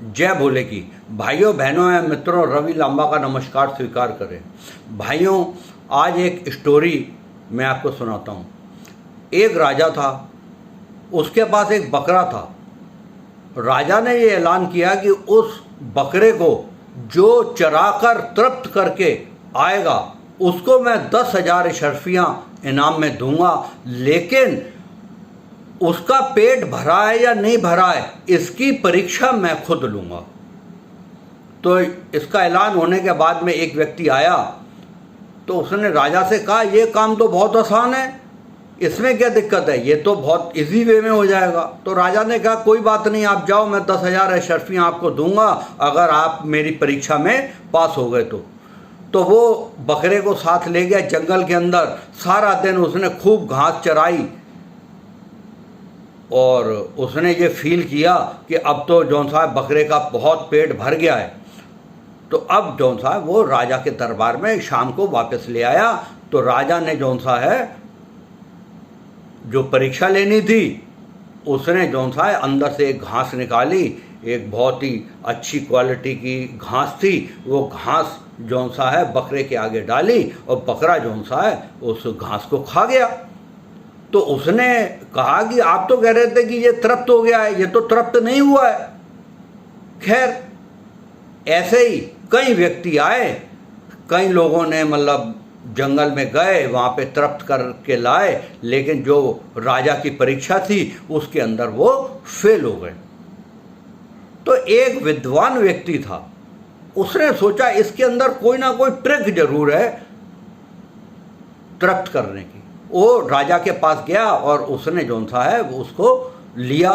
जय भोले की। भाइयों बहनों एवं मित्रों, रवि लांबा का नमस्कार स्वीकार करें। भाइयों, आज एक स्टोरी मैं आपको सुनाता हूँ। एक राजा था, उसके पास एक बकरा था। राजा ने ये ऐलान किया कि उस बकरे को जो चराकर तृप्त करके आएगा उसको मैं 10,000 अशर्फियाँ इनाम में दूंगा, लेकिन उसका पेट भरा है या नहीं भरा है इसकी परीक्षा मैं खुद लूँगा। तो इसका ऐलान होने के बाद में एक व्यक्ति आया, तो उसने राजा से कहा, ये काम तो बहुत आसान है, इसमें क्या दिक्कत है, ये तो बहुत इजी वे में हो जाएगा। तो राजा ने कहा, कोई बात नहीं, आप जाओ, मैं 10,000 अशर्फियाँ आपको दूंगा अगर आप मेरी परीक्षा में पास हो गए तो वो बकरे को साथ ले गया जंगल के अंदर। सारा दिन उसने खूब घास चराई और उसने ये फील किया कि अब तो जौन साहब बकरे का बहुत पेट भर गया है। तो अब जौन साहब वो राजा के दरबार में शाम को वापस ले आया। तो राजा ने जौन सा है जो परीक्षा लेनी थी, उसने जौन सा है अंदर से एक घास निकाली, एक बहुत ही अच्छी क्वालिटी की घास थी। वो घास जौन सा है बकरे के आगे डाली और बकरा जौन सा है उस घास को खा गया। तो उसने कहा कि आप तो कह रहे थे कि ये तृप्त हो गया है, ये तो तृप्त नहीं हुआ है। खैर, ऐसे ही कई व्यक्ति आए, कई लोगों ने मतलब जंगल में गए, वहाँ पे तृप्त करके लाए, लेकिन जो राजा की परीक्षा थी उसके अंदर वो फेल हो गए। तो एक विद्वान व्यक्ति था, उसने सोचा इसके अंदर कोई ना कोई ट्रिक जरूर है तृप्त करने की। वो राजा के पास गया और उसने जौन सा है उसको लिया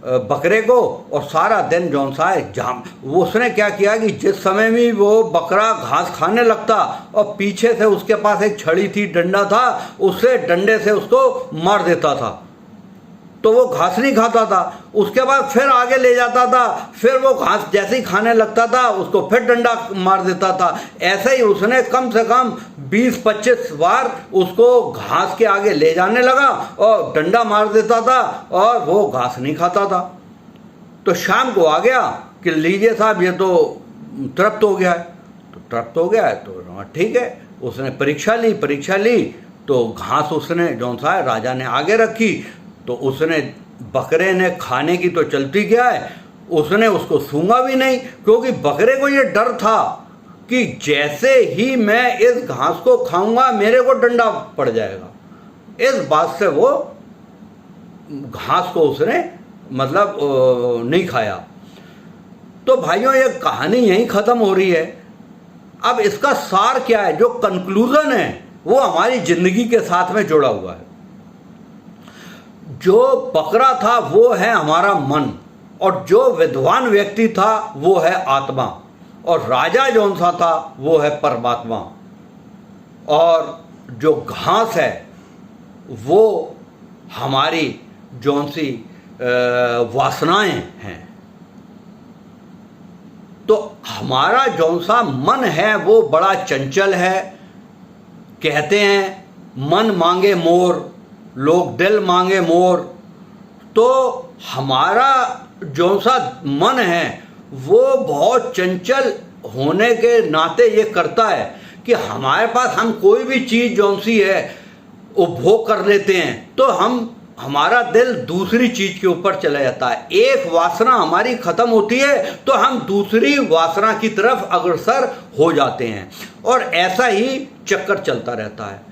बकरे को, और सारा दिन जौन सा है वो उसने क्या किया कि जिस समय भी वो बकरा घास खाने लगता और पीछे से उसके पास एक छड़ी थी, डंडा था, उससे डंडे से उसको मार देता था। तो वो घास नहीं खाता था। उसके बाद फिर आगे ले जाता था, फिर वो घास जैसे ही खाने लगता था उसको फिर डंडा मार देता था। ऐसे ही उसने कम से कम 20-25 बार उसको घास के आगे ले जाने लगा और डंडा मार देता था और वो घास नहीं खाता था। तो शाम को आ गया कि लीजिए साहब, ये तो तृप्त हो गया है। तो तृप्त हो गया है तो ठीक है, उसने परीक्षा ली तो घास उसने जौन सा है राजा ने आगे रखी। तो उसने बकरे ने खाने की तो चलती क्या है, उसने उसको सूंघा भी नहीं, क्योंकि बकरे को ये डर था कि जैसे ही मैं इस घास को खाऊंगा मेरे को डंडा पड़ जाएगा। इस बात से वो घास को उसने मतलब नहीं खाया। तो भाइयों, ये कहानी यहीं ख़त्म हो रही है। अब इसका सार क्या है, जो कंक्लूजन है वो हमारी ज़िंदगी के साथ में जुड़ा हुआ है। जो बकरा था वो है हमारा मन, और जो विद्वान व्यक्ति था वो है आत्मा, और राजा जौन सा था वो है परमात्मा, और जो घास है वो हमारी जौन सी वासनाएं हैं। तो हमारा जौन सा मन है वो बड़ा चंचल है। कहते हैं मन मांगे मोर, लोग दिल मांगे मोर। तो हमारा जौन सा मन है वो बहुत चंचल होने के नाते ये करता है कि हमारे पास हम कोई भी चीज़ जौन सी है उपभोग कर लेते हैं तो हमारा दिल दूसरी चीज़ के ऊपर चला जाता है। एक वासना हमारी ख़त्म होती है तो हम दूसरी वासना की तरफ अग्रसर हो जाते हैं, और ऐसा ही चक्कर चलता रहता है।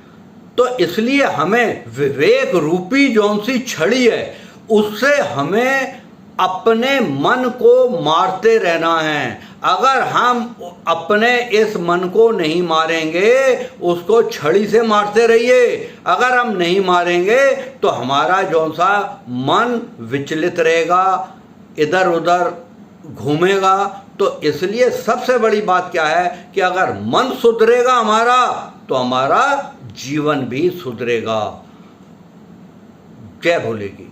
तो इसलिए हमें विवेक रूपी जौन सी छड़ी है उससे हमें अपने मन को मारते रहना है। अगर हम अपने इस मन को नहीं मारेंगे, उसको छड़ी से मारते रहिए, अगर हम नहीं मारेंगे तो हमारा जौन सा मन विचलित रहेगा, इधर उधर घूमेगा। तो इसलिए सबसे बड़ी बात क्या है कि अगर मन सुधरेगा हमारा तो हमारा जीवन भी सुधरेगा। जय भोले की।